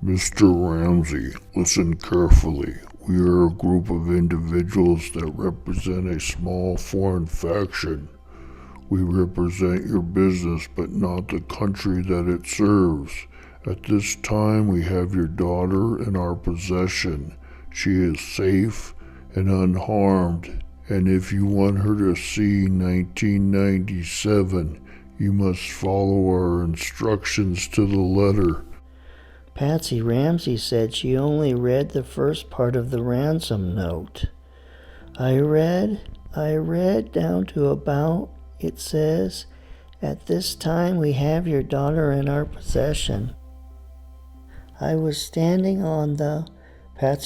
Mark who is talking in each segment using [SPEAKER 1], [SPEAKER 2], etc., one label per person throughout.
[SPEAKER 1] Mr. Ramsey, listen carefully. We are a group of individuals that represent a small foreign faction. We represent your business, but not the country that it serves. At this time, we have your daughter in our possession. She is safe and unharmed, and if you want her to see 1997, you must follow our instructions to the letter.
[SPEAKER 2] Patsy Ramsey said she only read the first part of the ransom note. I read down to about, it says, at this time we have your daughter in our possession. Patsy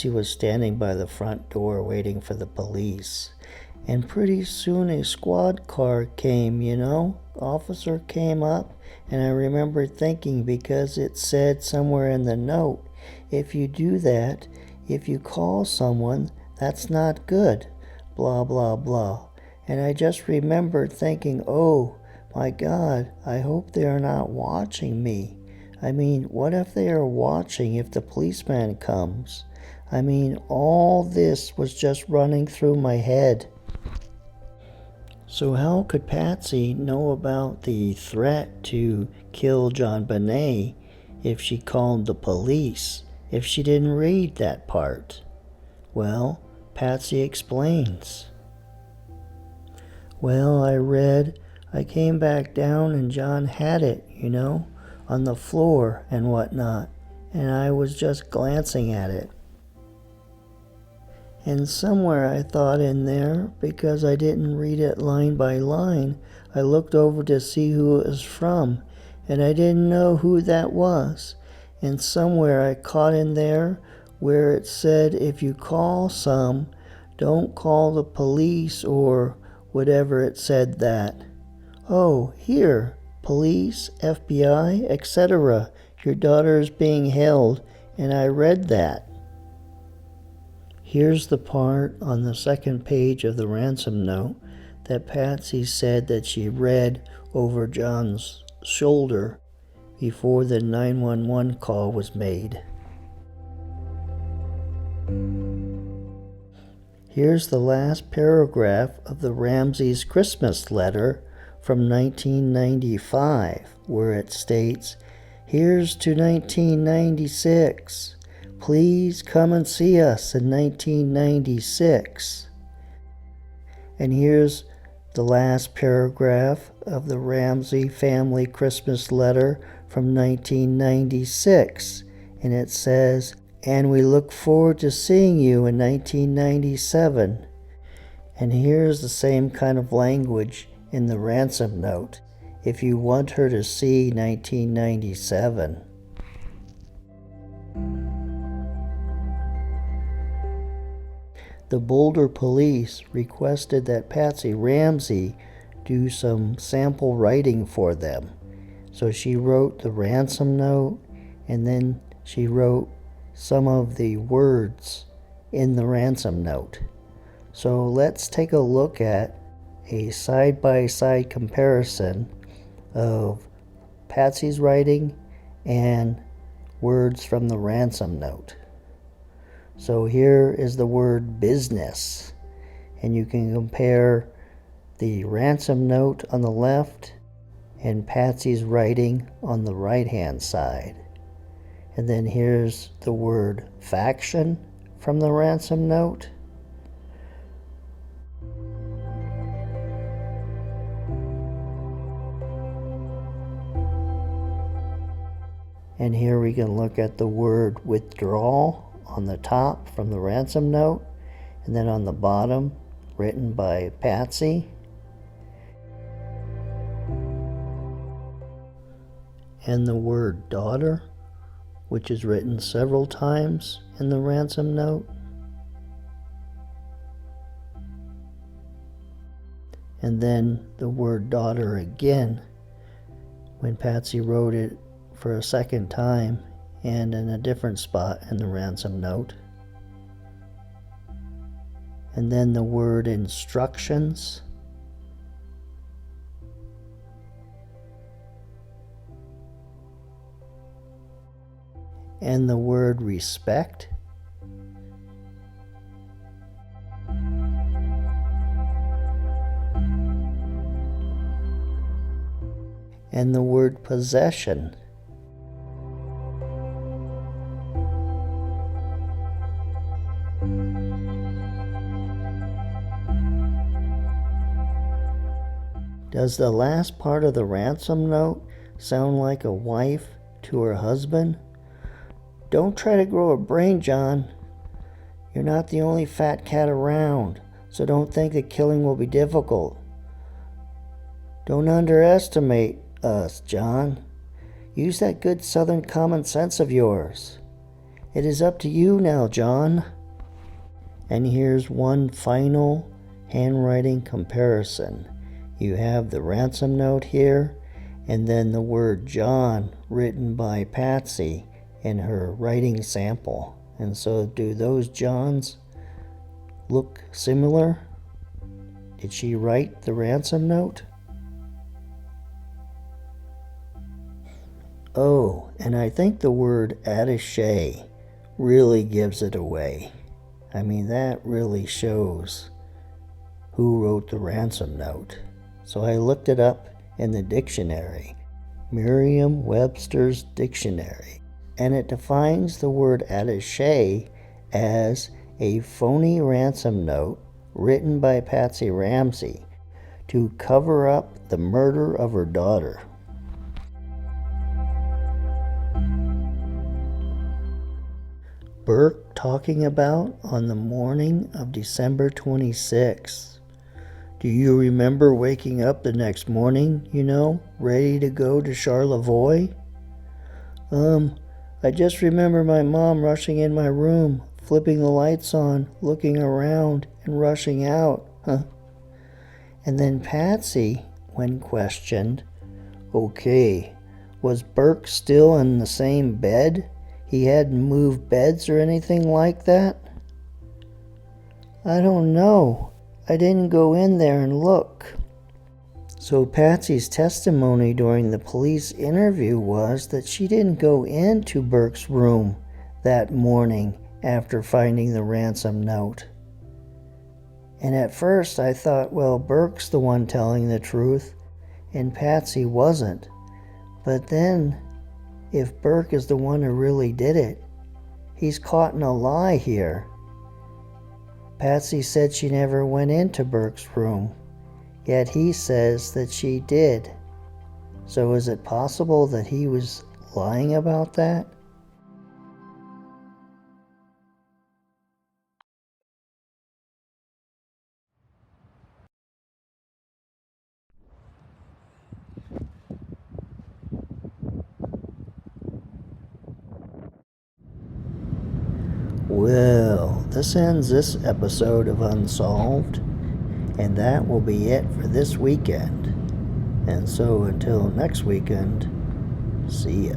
[SPEAKER 2] was standing by the front door waiting for the police. And pretty soon a squad car came, Officer came up, and I remember thinking, because it said somewhere in the note, if you do that, if you call someone, that's not good, blah, blah, blah. And I just remembered thinking, oh my God, I hope they are not watching me. What if they are watching if the policeman comes? All this was just running through my head. So how could Patsy know about the threat to kill JonBenet if she called the police, if she didn't read that part? Well, Patsy explains. Well, I came back down and John had it, on the floor and whatnot, and I was just glancing at it. And somewhere I thought in there, because I didn't read it line by line, I looked over to see who it was from, and I didn't know who that was. And somewhere I caught in there where it said, if you call some, don't call the police or whatever it said that. Oh, here, police, FBI, etc. Your daughter is being held, and I read that. Here's the part on the second page of the ransom note that Patsy said that she read over John's shoulder before the 911 call was made. Here's the last paragraph of the Ramsey's Christmas letter from 1995, where it states, "Here's to 1996. Please come and see us in 1996. And here's the last paragraph of the Ramsey family Christmas letter from 1996. And it says, and we look forward to seeing you in 1997. And here's the same kind of language in the ransom note, if you want her to see 1997. The Boulder police requested that Patsy Ramsey do some sample writing for them. So she wrote the ransom note, and then she wrote some of the words in the ransom note. So let's take a look at a side-by-side comparison of Patsy's writing and words from the ransom note. So here is the word business, and you can compare the ransom note on the left and Patsy's writing on the right-hand side. And then here's the word faction from the ransom note. And here we can look at the word withdrawal on the top from the ransom note, and then on the bottom, written by Patsy. And the word daughter, which is written several times in the ransom note. And then the word daughter again, when Patsy wrote it for a second time and in a different spot in the ransom note. And then the word instructions. and the word respect, and the word possession. Does the last part of the ransom note sound like a wife to her husband? Don't try to grow a brain, John. You're not the only fat cat around, so don't think that killing will be difficult. Don't underestimate us, John. Use that good southern common sense of yours. It is up to you now, John. And here's one final handwriting comparison. You have the ransom note here, and then the word John written by Patsy in her writing sample. And so do those Johns look similar? Did she write the ransom note? Oh, and I think the word attaché really gives it away. I mean, that really shows who wrote the ransom note. So I looked it up in the dictionary, Merriam-Webster's dictionary, and it defines the word attaché as a phony ransom note written by Patsy Ramsey to cover up the murder of her daughter. Burke talking about on the morning of December 26th. Do you remember waking up the next morning, ready to go to Charlevoix? I just remember my mom rushing in my room, flipping the lights on, looking around, and rushing out. And then Patsy, when questioned, okay, was Burke still in the same bed? He hadn't moved beds or anything like that? I don't know. I didn't go in there and look. So Patsy's testimony during the police interview was that she didn't go into Burke's room that morning after finding the ransom note. And at first I thought, well, Burke's the one telling the truth, and Patsy wasn't. But then, if Burke is the one who really did it, he's caught in a lie here. Patsy said she never went into Burke's room, yet he says that she did. So is it possible that he was lying about that? Well, this ends this episode of Unsolved, and that will be it for this weekend. And so until next weekend, see ya.